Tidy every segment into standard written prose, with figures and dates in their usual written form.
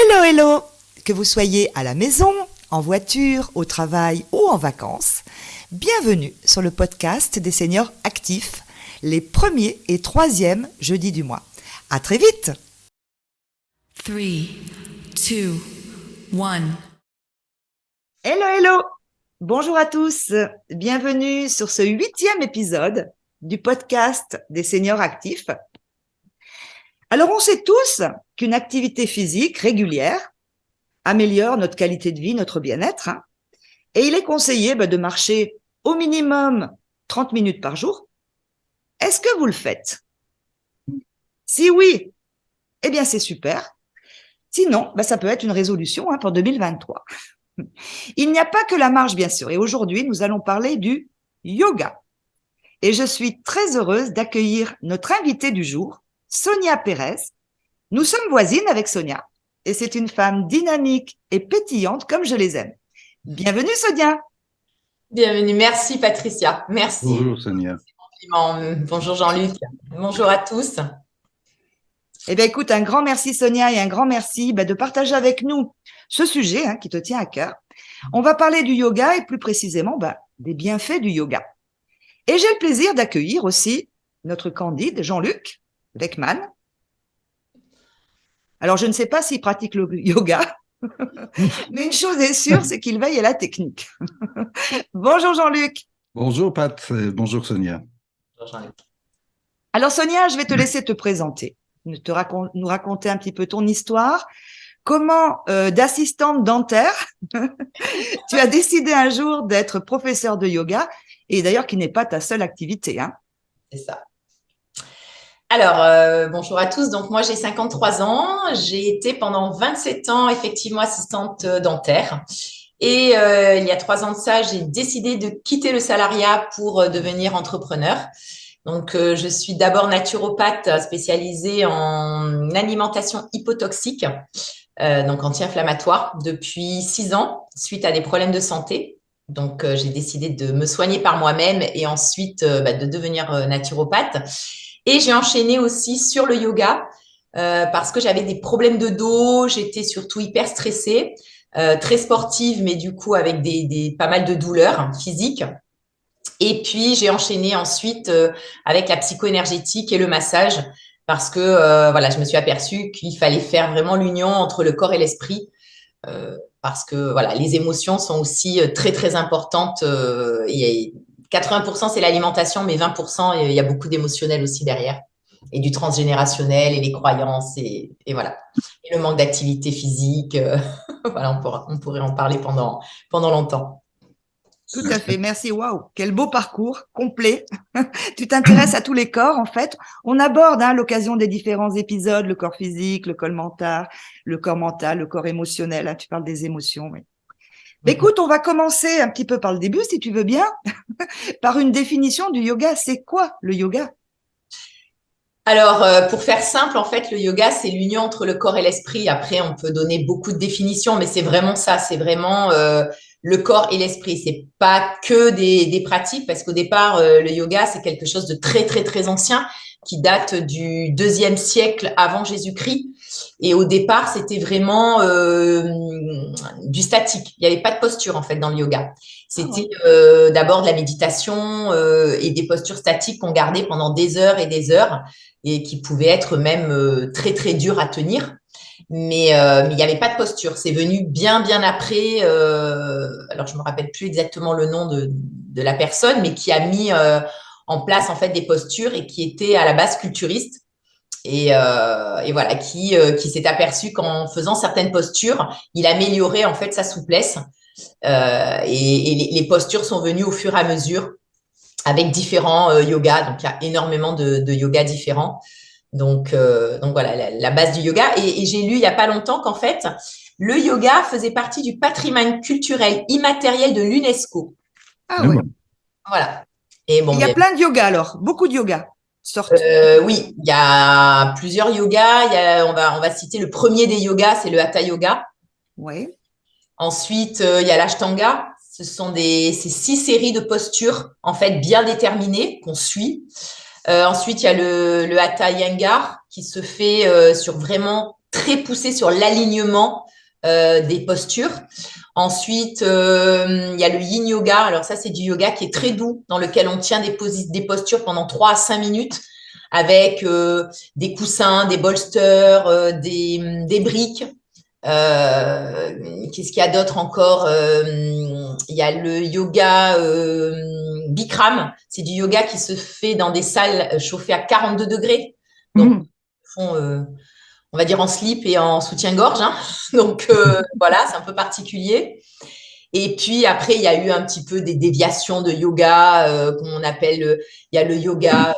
Hello, hello! Que vous soyez à la maison, en voiture, au travail ou en vacances, bienvenue sur le podcast des seniors actifs, les premiers et troisièmes jeudis du mois. À très vite! 3, 2, 1. Hello, hello! Bonjour à tous, bienvenue sur ce 8e épisode du podcast des seniors actifs. Alors, on sait tous qu'une activité physique régulière améliore notre qualité de vie, notre bien-être, hein. Et il est conseillé de marcher au minimum 30 minutes par jour. Est-ce que vous le faites? Si oui, eh bien c'est super. Sinon, ça peut être une résolution pour 2023. Il n'y a pas que la marche, bien sûr. Et aujourd'hui, nous allons parler du yoga. Et je suis très heureuse d'accueillir notre invitée du jour, Sonia Pérez. Nous sommes voisines avec Sonia. Et c'est une femme dynamique et pétillante comme je les aime. Bienvenue Sonia. Bienvenue, merci Patricia, merci. Bonjour Sonia. Bonjour Jean-Luc, bonjour à tous. Eh bien écoute, un grand merci Sonia et un grand merci de partager avec nous ce sujet qui te tient à cœur. On va parler du yoga et plus précisément des bienfaits du yoga. Et j'ai le plaisir d'accueillir aussi notre candide Jean-Luc Beckmann. Alors je ne sais pas s'il pratique le yoga, mais une chose est sûre, c'est qu'il veille à la technique. Bonjour Jean-Luc. Bonjour Pat, bonjour Sonia. Bonjour Jean-Luc. Alors Sonia, je vais te laisser te présenter, nous raconter un petit peu ton histoire. Comment, d'assistante dentaire, tu as décidé un jour d'être professeur de yoga, et d'ailleurs qui n'est pas ta seule activité, hein. C'est ça. Alors, bonjour à tous. Donc, moi, j'ai 53 ans. J'ai été pendant 27 ans, effectivement, assistante dentaire. Et il y a 3 ans de ça, j'ai décidé de quitter le salariat pour devenir entrepreneur. Donc, je suis d'abord naturopathe spécialisée en alimentation hypotoxique, donc anti-inflammatoire, depuis 6 ans, suite à des problèmes de santé. Donc, j'ai décidé de me soigner par moi-même et ensuite de devenir naturopathe. Et j'ai enchaîné aussi sur le yoga parce que j'avais des problèmes de dos, j'étais surtout hyper stressée, très sportive, mais du coup avec pas mal de douleurs physiques. Et puis, j'ai enchaîné ensuite avec la psycho-énergétique et le massage parce que je me suis aperçue qu'il fallait faire vraiment l'union entre le corps et l'esprit parce que les émotions sont aussi très, très importantes. 80%, c'est l'alimentation, mais 20%, il y a beaucoup d'émotionnel aussi derrière et du transgénérationnel et les croyances et voilà. Et le manque d'activité physique. On pourrait en parler pendant longtemps. Tout à fait, merci, waouh, quel beau parcours complet. Tu t'intéresses à tous les corps, en fait. On aborde à l'occasion des différents épisodes, le corps physique, le corps mental, le corps émotionnel. Tu parles des émotions, oui. Écoute, on va commencer un petit peu par le début, si tu veux bien, par une définition du yoga. C'est quoi le yoga? Alors, pour faire simple, en fait, le yoga, c'est l'union entre le corps et l'esprit. Après, on peut donner beaucoup de définitions, mais c'est vraiment ça. C'est vraiment le corps et l'esprit. C'est pas que des pratiques, parce qu'au départ, le yoga, c'est quelque chose de très, très, très ancien qui date du 2e siècle avant Jésus-Christ. Et au départ, c'était vraiment du statique. Il n'y avait pas de posture, en fait, dans le yoga. C'était d'abord de la méditation et des postures statiques qu'on gardait pendant des heures et des heures et qui pouvaient être même très, très dures à tenir. Mais il n'y avait pas de posture. C'est venu bien, bien après. Alors, je ne me rappelle plus exactement le nom de la personne, mais qui a mis en place, en fait, des postures et qui était à la base culturiste. Et voilà, qui s'est aperçu qu'en faisant certaines postures, il améliorait en fait sa souplesse. Et les postures sont venues au fur et à mesure avec différents yogas. Donc, il y a énormément de yogas différents. Donc voilà, la base du yoga. Et j'ai lu il n'y a pas longtemps qu'en fait, le yoga faisait partie du patrimoine culturel immatériel de l'UNESCO. Ah ouais. Voilà. Et bon, il y a plein de yoga alors, beaucoup de yoga sortent. Oui, il y a plusieurs yogas. On va citer le premier des yogas, c'est le Hatha Yoga. Oui. Ensuite, il y a l'Ashtanga. C'est 6 séries de postures, en fait, bien déterminées, qu'on suit. Ensuite, il y a le Hatha Iyengar, qui se fait sur vraiment très poussé sur l'alignement des postures. Ensuite, il y a le yin yoga. Alors ça, c'est du yoga qui est très doux, dans lequel on tient des postures pendant 3 à 5 minutes avec des coussins, des bolsters, des briques. Qu'est-ce qu'il y a d'autre encore? Il y a le yoga Bikram. C'est du yoga qui se fait dans des salles chauffées à 42 degrés. Donc, on va dire en slip et en soutien-gorge. Hein. Donc, voilà, c'est un peu particulier. Et puis, après, il y a eu un petit peu des déviations de yoga, qu'on appelle, il y a le yoga,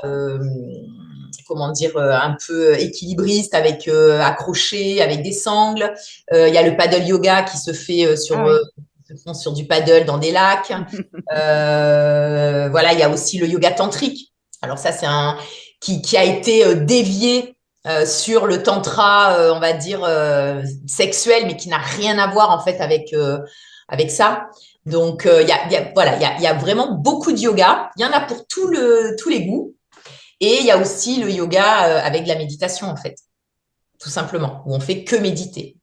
comment dire, un peu équilibriste avec accroché, avec des sangles. Il y a le paddle yoga qui se fait sur du paddle dans des lacs. Voilà, il y a aussi le yoga tantrique. Alors ça, c'est qui a été dévié sur le tantra, on va dire, sexuel, mais qui n'a rien à voir en fait avec ça. Donc, il y a vraiment beaucoup de yoga. Il y en a pour tous les goûts. Et il y a aussi le yoga avec de la méditation, en fait, tout simplement, où on fait que méditer.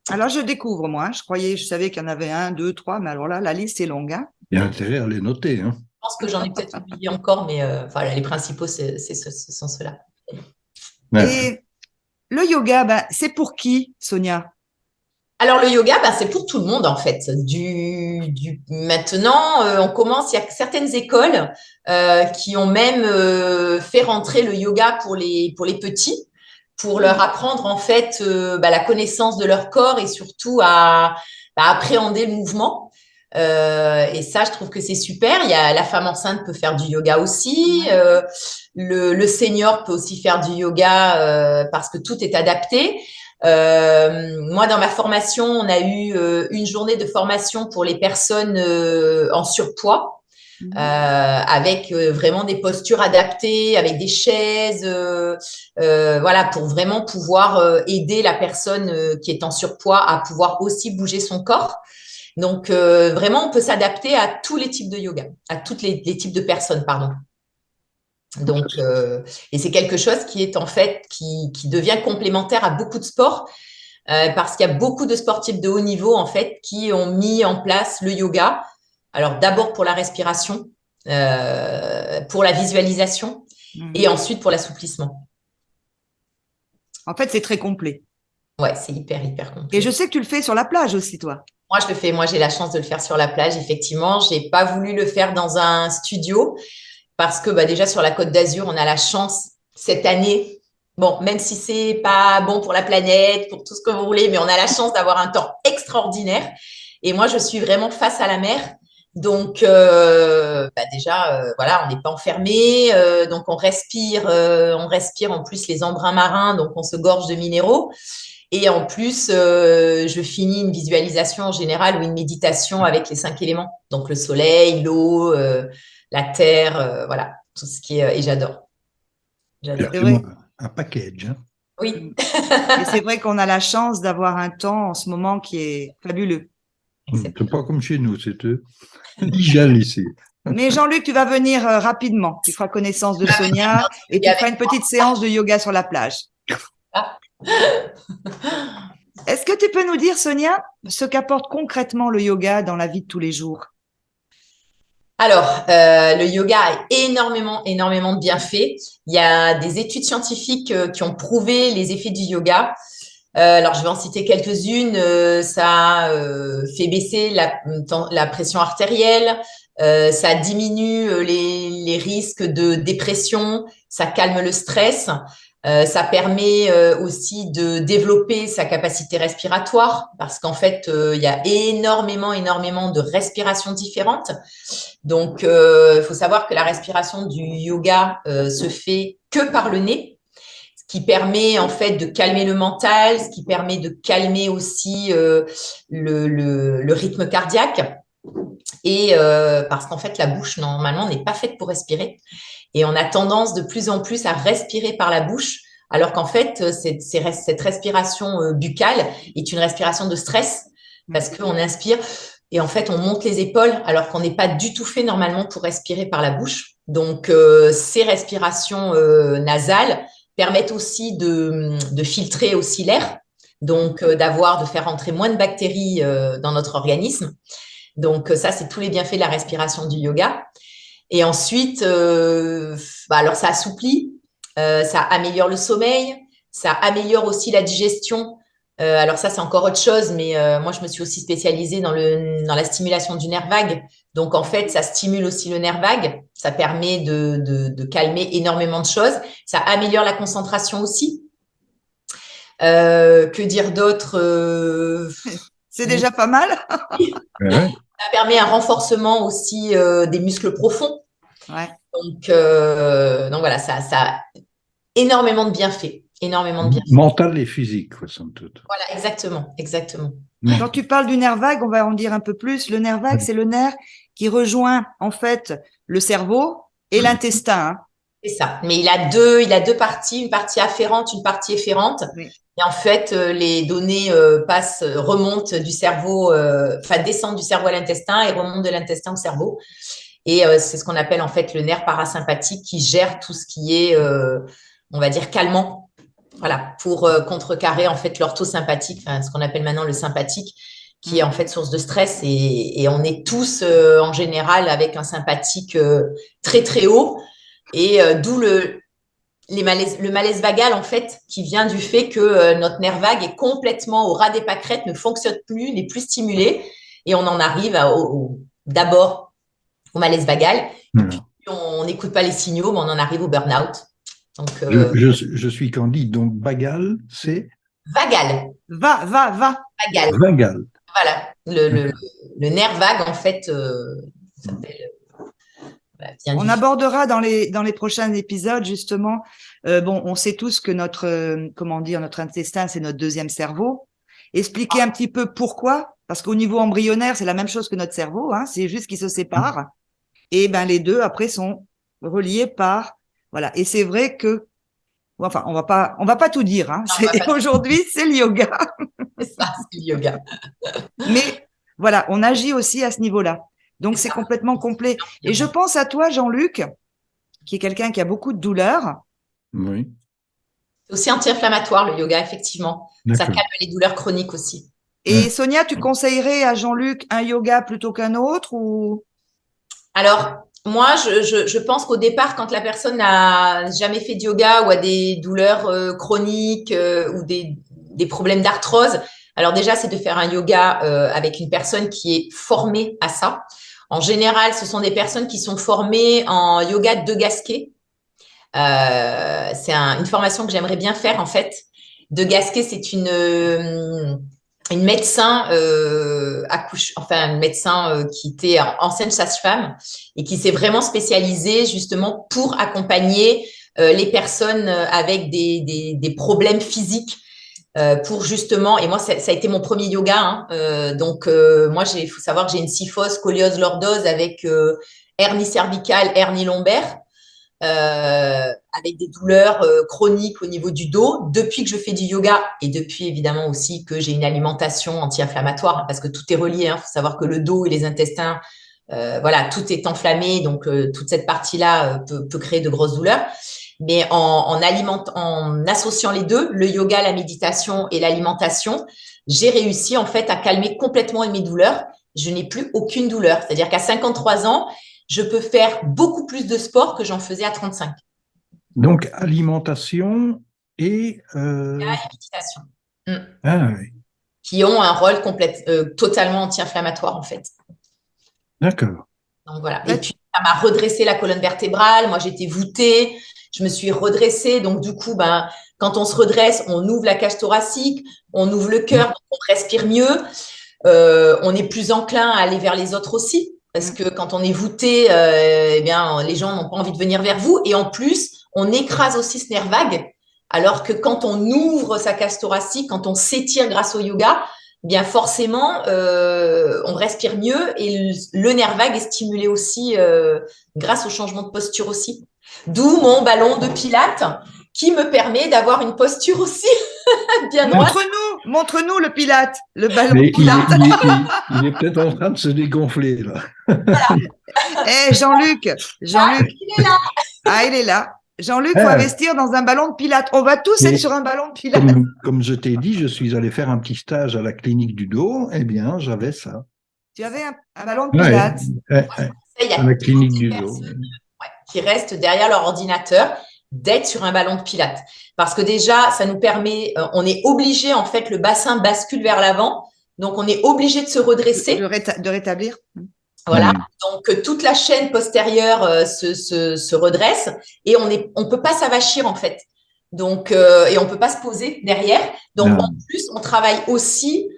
Alors, je découvre, moi. Je savais qu'il y en avait 1, 2, 3, mais alors là, la liste est longue. Hein. Il y a intérêt à les noter. Hein. Je pense que j'en ai peut-être oublié encore, mais voilà, les principaux, ce sont ceux-là. Ouais. Et le yoga, c'est pour qui, Sonia? Alors, le yoga, c'est pour tout le monde, en fait. Maintenant, on commence, il y a certaines écoles qui ont même fait rentrer le yoga pour les petits, pour leur apprendre, en fait, la connaissance de leur corps et surtout à appréhender le mouvement. Et ça, je trouve que c'est super. Il y a la femme enceinte peut faire du yoga aussi. Le senior peut aussi faire du yoga parce que tout est adapté. Moi, dans ma formation, on a eu une journée de formation pour les personnes en surpoids, avec vraiment des postures adaptées, avec des chaises, voilà, pour vraiment pouvoir aider la personne qui est en surpoids à pouvoir aussi bouger son corps. Donc, vraiment, on peut s'adapter à tous les types de yoga, à tous les types de personnes, pardon. Donc, et c'est quelque chose qui est en fait qui devient complémentaire à beaucoup de sports parce qu'il y a beaucoup de sportifs de haut niveau en fait qui ont mis en place le yoga. Alors d'abord pour la respiration, pour la visualisation et ensuite pour l'assouplissement. En fait, c'est très complet. Ouais, c'est hyper complet. Et je sais que tu le fais sur la plage aussi, toi. Moi, je le fais. Moi, j'ai la chance de le faire sur la plage. Effectivement, j'ai pas voulu le faire dans un studio. Parce que déjà sur la Côte d'Azur, on a la chance cette année, bon, même si c'est pas bon pour la planète, pour tout ce que vous voulez, mais on a la chance d'avoir un temps extraordinaire. Et moi, je suis vraiment face à la mer. Donc, déjà, voilà, on n'est pas enfermé. Donc, on respire en plus les embruns marins. Donc, on se gorge de minéraux. Et en plus, je finis une visualisation en général ou une méditation avec les 5 éléments. Donc, le soleil, l'eau, la terre, voilà, tout ce qui est… Et j'adore. C'est vrai. Un package. Hein. Oui. Et c'est vrai qu'on a la chance d'avoir un temps en ce moment qui est fabuleux. C'est pas comme chez nous, c'est l'hygiène ici. Mais Jean-Luc, tu vas venir rapidement. Tu feras connaissance de Sonia et tu feras une petite séance de yoga sur la plage. Est-ce que tu peux nous dire, Sonia, ce qu'apporte concrètement le yoga dans la vie de tous les jours? Alors, le yoga a énormément de bienfaits. Il y a des études scientifiques qui ont prouvé les effets du yoga. Alors, je vais en citer quelques-unes. Ça fait baisser la pression artérielle. Ça diminue les risques de dépression. Ça calme le stress. Ça permet aussi de développer sa capacité respiratoire parce qu'en fait, il y a énormément de respirations différentes. Donc, il faut savoir que la respiration du yoga se fait que par le nez, ce qui permet en fait de calmer le mental, ce qui permet de calmer aussi le rythme cardiaque. Et parce qu'en fait, la bouche, normalement, n'est pas faite pour respirer. Et on a tendance de plus en plus à respirer par la bouche, alors qu'en fait, cette respiration buccale est une respiration de stress parce qu'on inspire et en fait, on monte les épaules alors qu'on n'est pas du tout fait normalement pour respirer par la bouche. Donc, ces respirations nasales permettent aussi de filtrer aussi l'air, donc de faire entrer moins de bactéries dans notre organisme. Donc ça, c'est tous les bienfaits de la respiration du yoga. Et ensuite, alors ça assouplit, ça améliore le sommeil, ça améliore aussi la digestion. Alors ça, c'est encore autre chose, mais moi, je me suis aussi spécialisée dans la stimulation du nerf vague. Donc, en fait, ça stimule aussi le nerf vague. Ça permet de calmer énormément de choses. Ça améliore la concentration aussi. Que dire d'autre C'est déjà pas mal. Ouais. Ça permet un renforcement aussi des muscles profonds. Ouais. Donc voilà, ça a énormément de bienfaits. Énormément de bienfaits. Mental et physique, somme toute. Voilà, exactement. Quand tu parles du nerf vague, on va en dire un peu plus. Le nerf vague, c'est le nerf qui rejoint en fait le cerveau et l'intestin. Hein. C'est ça. Mais il a deux parties, une partie afférente, une partie efférente. Oui. Et en fait, les données remontent du cerveau, descendent du cerveau à l'intestin et remontent de l'intestin au cerveau. Et c'est ce qu'on appelle en fait le nerf parasympathique qui gère tout ce qui est, on va dire, calmant. Voilà, pour contrecarrer en fait l'orthosympathique, ce qu'on appelle maintenant le sympathique, qui est en fait source de stress. Et on est tous en général avec un sympathique très très haut. Et d'où le malaise vagal en fait, qui vient du fait que notre nerf vague est complètement au ras des pâquerettes, ne fonctionne plus, n'est plus stimulé. Et on en arrive d'abord au malaise vagal. Voilà. Puis on n'écoute pas les signaux, mais on en arrive au burn-out. Donc, je suis Candide, donc vagal, c'est vagal. Va. Vagal. vagal. Voilà. Le nerf vague, en fait, s'appelle. On abordera dans les prochains épisodes, justement. On sait tous que notre intestin, c'est notre deuxième cerveau. Expliquer un petit peu pourquoi. Parce qu'au niveau embryonnaire, c'est la même chose que notre cerveau, hein. C'est juste qu'ils se séparent. Et les deux, après, sont reliés par. Voilà. Et c'est vrai que, enfin, on va pas tout dire, hein. Aujourd'hui, c'est le yoga. C'est ça, c'est le yoga. Mais voilà, on agit aussi à ce niveau-là. Donc, c'est complètement complet. Et je pense à toi, Jean-Luc, qui est quelqu'un qui a beaucoup de douleurs. Oui. C'est aussi anti-inflammatoire, le yoga, effectivement. Ça calme les douleurs chroniques aussi. Et Sonia, tu conseillerais à Jean-Luc un yoga plutôt qu'un autre ou? Alors, moi, je pense qu'au départ, quand la personne n'a jamais fait de yoga ou a des douleurs chroniques ou des problèmes d'arthrose, alors déjà, c'est de faire un yoga avec une personne qui est formée à ça. En général, ce sont des personnes qui sont formées en yoga de Gasquet. C'est une formation que j'aimerais bien faire, en fait. De Gasquet, c'est une médecin une médecin qui était ancienne sage-femme et qui s'est vraiment spécialisée justement pour accompagner les personnes avec des problèmes physiques pour justement, et moi ça a été mon premier yoga, hein, moi il faut savoir que j'ai une kyphose, scoliose, lordose avec hernie cervicale, hernie lombaire. Avec des douleurs chroniques au niveau du dos depuis que je fais du yoga et depuis évidemment aussi que j'ai une alimentation anti-inflammatoire, hein, parce que tout est relié. Il faut savoir que le dos et les intestins, tout est enflammé, donc toute cette partie-là peut créer de grosses douleurs. Mais en associant les deux, le yoga, la méditation et l'alimentation, j'ai réussi en fait à calmer complètement mes douleurs. Je n'ai plus aucune douleur. C'est-à-dire qu'à 53 ans, je peux faire beaucoup plus de sport que j'en faisais à 35. Donc, alimentation et méditation. Ah, oui. Qui ont un rôle totalement anti-inflammatoire, en fait. D'accord. Donc, voilà. Et puis, ça m'a redressé la colonne vertébrale. Moi, j'étais voûtée. Je me suis redressée. Donc, du coup, quand on se redresse, on ouvre la cage thoracique, on ouvre le cœur, donc on respire mieux. On est plus enclin à aller vers les autres aussi. Parce que quand on est voûté, les gens n'ont pas envie de venir vers vous. Et en plus, on écrase aussi ce nerf vague. Alors que quand on ouvre sa cage thoracique, quand on s'étire grâce au yoga, forcément, on respire mieux et le nerf vague est stimulé aussi grâce au changement de posture aussi. D'où mon ballon de pilates qui me permet d'avoir une posture aussi bien droite. Montre-nous le pilate, le ballon pilate. pilate. Il est peut-être en train de se dégonfler, là. Voilà. Jean-Luc. Il est là. Ah, il est là. Jean-Luc, faut Ah, investir dans un ballon de pilates. On va tous être mais sur un ballon de pilates. comme je t'ai dit, je suis allé faire un petit stage à la clinique du dos. Eh bien, j'avais ça. Tu avais un ballon de Ouais, pilates. ouais, Moi, je ouais, conseille à à la toutes clinique les du dos. personnes qui restent derrière leur ordinateur d'être sur un ballon de pilates. Parce que déjà, ça nous permet, on est obligé, en fait, le bassin bascule vers l'avant. Donc, on est obligé de se redresser. De rétablir. Voilà. Ouais. Donc, toute la chaîne postérieure se redresse et on peut pas s'avachir, en fait. Donc, et on peut pas se poser derrière. Donc, en Ah, plus, on travaille aussi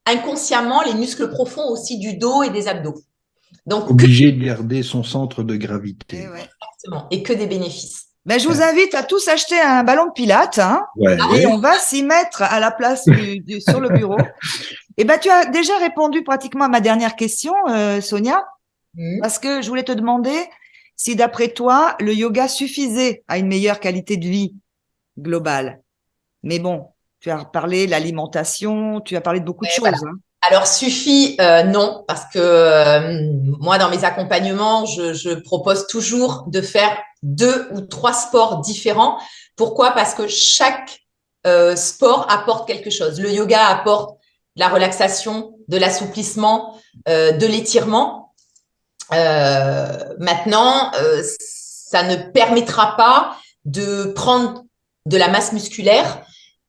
inconsciemment les muscles profonds aussi du dos et des abdos. Donc, obligé de garder son centre de Eh gravité. ouais. exactement, et que des bénéfices. Ben, je vous Ouais. invite à tous acheter un ballon de pilates, hein, et Ouais. on va s'y mettre à la place sur le bureau. Eh ben, tu as déjà répondu pratiquement à ma dernière question, Sonia, Mhm. parce que je voulais te demander si, d'après toi, le yoga suffisait à une meilleure qualité de vie globale. Mais bon, tu as parlé de l'alimentation, tu as parlé de beaucoup de Ouais, voilà. choses, hein. Alors, suffit, non, parce que moi, dans mes accompagnements, je propose toujours de faire 2 ou 3 sports différents. Pourquoi? Parce que chaque sport apporte quelque chose. Le yoga apporte de la relaxation, de l'assouplissement, de l'étirement. Maintenant, ça ne permettra pas de prendre de la masse musculaire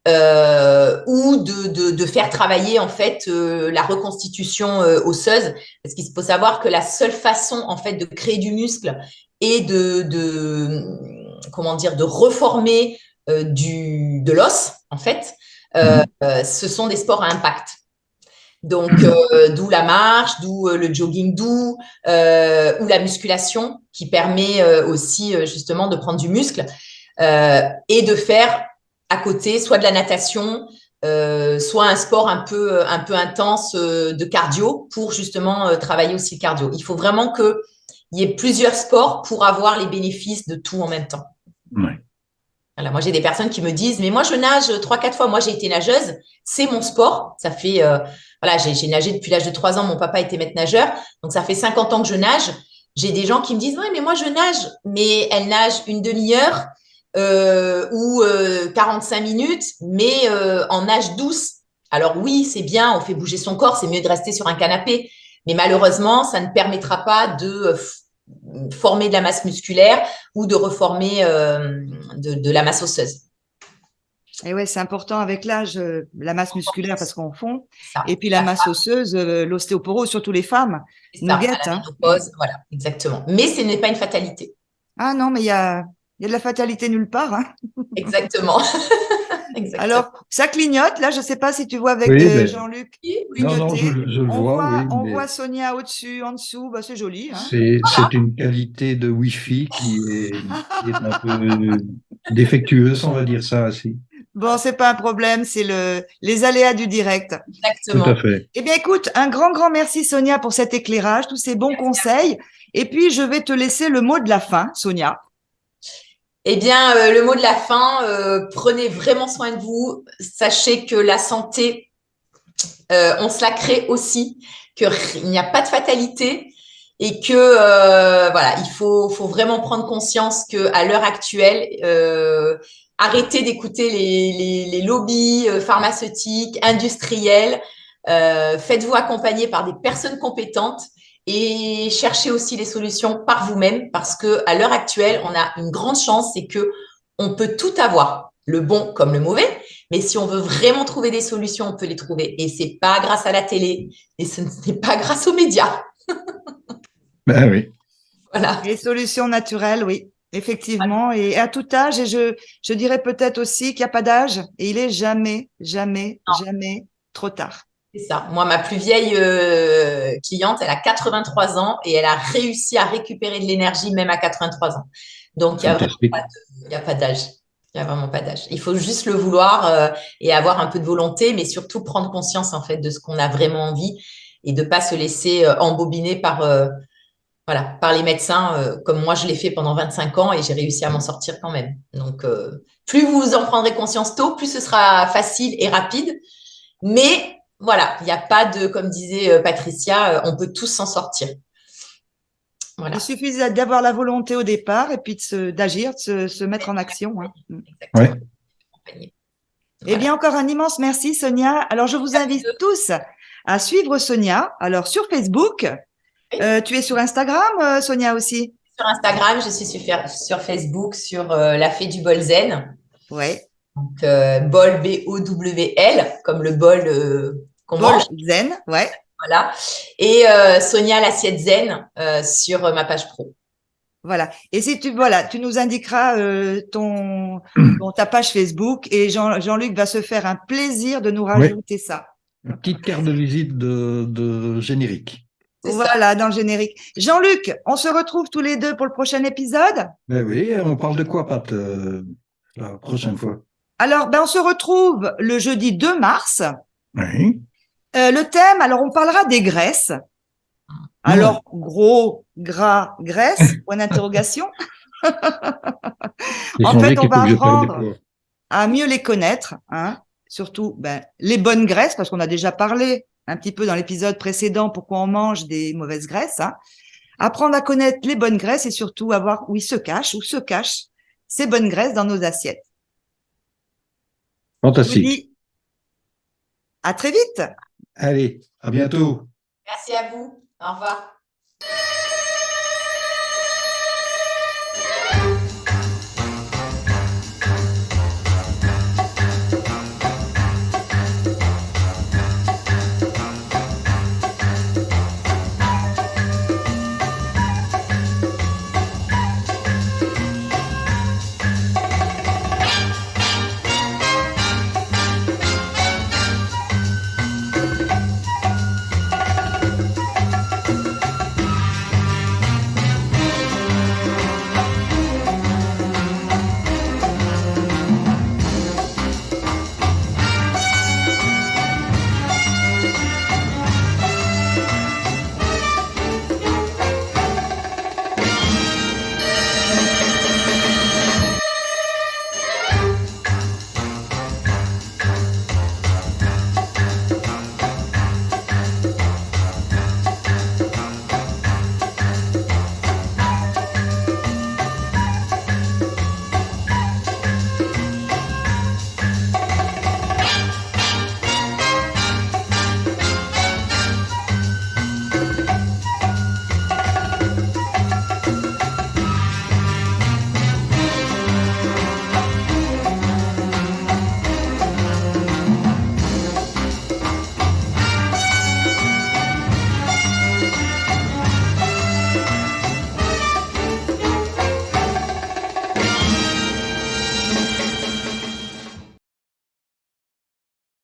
ou de faire travailler en fait la reconstitution osseuse, parce qu'il faut savoir que la seule façon en fait de créer du muscle et comment dire de reformer de l'os en fait, Mhm. ce sont des sports à impact. Donc, d'où la marche, d'où le jogging doux, ou la musculation qui permet aussi justement de prendre du muscle et de faire à côté soit de la natation, soit un sport un peu intense de cardio pour justement travailler aussi le cardio. Il faut vraiment qu'il y ait plusieurs sports pour avoir les bénéfices de tout en même temps. Ouais. Voilà, moi, j'ai des personnes qui me disent, mais moi, je nage 3, 4 fois. Moi, j'ai été nageuse. C'est mon sport. Ça fait, voilà, j'ai nagé depuis l'âge de 3 ans. Mon papa était maître nageur. Donc, ça fait 50 ans que je nage. J'ai des gens qui me disent, oui, mais moi, je nage. Mais elle nage une demi-heure ou 45 minutes, mais en nage douce. Alors, oui, c'est bien. On fait bouger son corps. C'est mieux de rester sur un canapé. Mais malheureusement, ça ne permettra pas de former de la masse musculaire ou de reformer de la masse osseuse. Et ouais, c'est important avec l'âge, la masse musculaire parce qu'on fond, C'est ça, et puis la masse osseuse, l'ostéoporose, surtout les femmes, c'est nous ça, à guette, la hein. ménopause, voilà, exactement. Mais ce n'est pas une fatalité. Ah non, mais il y a de la fatalité nulle part, hein. Exactement. Exactement. Alors, ça clignote. Là, je sais pas si tu vois avec Oui, ben, Jean-Luc non, non, clignoter. je le vois, oui, On mais voit Sonia au-dessus, en dessous. Bah, c'est joli, hein. c'est une qualité de Wi-Fi qui est un peu défectueuse, on va dire ça ainsi. Bon, c'est pas un problème, c'est les aléas du direct. Tout à Exactement. fait. Eh bien, écoute, un grand merci, Sonia, pour cet éclairage, tous ces bons conseils. Et puis, je vais te laisser le mot de la fin, Sonia. Eh bien, le mot de la fin, prenez vraiment soin de vous. Sachez que la santé, on se la crée aussi, qu'il n'y a pas de fatalité et que voilà, faut vraiment prendre conscience que à l'heure actuelle, arrêtez d'écouter les lobbies pharmaceutiques, industriels. Faites-vous accompagner par des personnes compétentes et cherchez aussi les solutions par vous-même parce que à l'heure actuelle, on a une grande chance, c'est que on peut tout avoir, le bon comme le mauvais. Mais si on veut vraiment trouver des solutions, on peut les trouver. Et c'est pas grâce à la télé et ce n'est pas grâce aux médias. Ben oui. Voilà. Les solutions naturelles, oui, effectivement, et à tout âge. Et je dirais peut-être aussi qu'il n'y a pas d'âge et il est jamais trop tard. C'est ça. Moi, ma plus vieille cliente, elle a 83 ans et elle a réussi à récupérer de l'énergie même à 83 ans. Donc, Fantastique. il y a pas d'âge. Il n'y a vraiment pas d'âge. Il faut juste le vouloir et avoir un peu de volonté, mais surtout prendre conscience en fait de ce qu'on a vraiment envie et de pas se laisser embobiner par voilà, par les médecins, comme moi je l'ai fait pendant 25 ans et j'ai réussi à m'en sortir quand même. Donc, plus vous en prendrez conscience tôt, plus ce sera facile et rapide. Mais voilà, il n'y a pas de, comme disait Patricia, on peut tous s'en sortir. Voilà. Il suffit d'avoir la volonté au départ et puis d'agir, de se mettre en action. Hein. Exactement. Ouais. Accompagner. Eh Voilà. bien, encore un immense merci, Sonia. Alors, je vous invite tous à suivre Sonia. Alors, sur Facebook, Oui. tu es sur Instagram, Sonia aussi? Sur Instagram, je suis sur Facebook, sur la Fée du bol zen. Ouais. Donc, bol, B-O-W-L, comme le bol qu'on Bol mange. Zen, ouais. Voilà. Et Sonia, l'assiette zen, sur ma page pro. Voilà. Et si tu nous indiqueras ta page Facebook et Jean-Luc va se faire un plaisir de nous Oui, rajouter ça. une petite carte de visite de générique. C'est ça. Voilà, dans le générique. Jean-Luc, on se retrouve tous les deux pour le prochain épisode. Ben oui, on parle de quoi, Pat, la prochaine fois? Alors, on se retrouve le jeudi 2 mars. Oui. Le thème, alors on parlera des graisses. Alors, gros, gras, graisse, point d'interrogation. Et En fait, Jean-Luc, on il faut va que je paye des apprendre poids. à mieux les connaître, hein. Surtout les bonnes graisses, parce qu'on a déjà parlé un petit peu dans l'épisode précédent pourquoi on mange des mauvaises graisses. Hein. Apprendre à connaître les bonnes graisses et surtout à voir où se cachent ces bonnes graisses dans nos assiettes. Je vous Fantastique. dis à très vite. Allez, à bientôt. Merci à vous. Au revoir.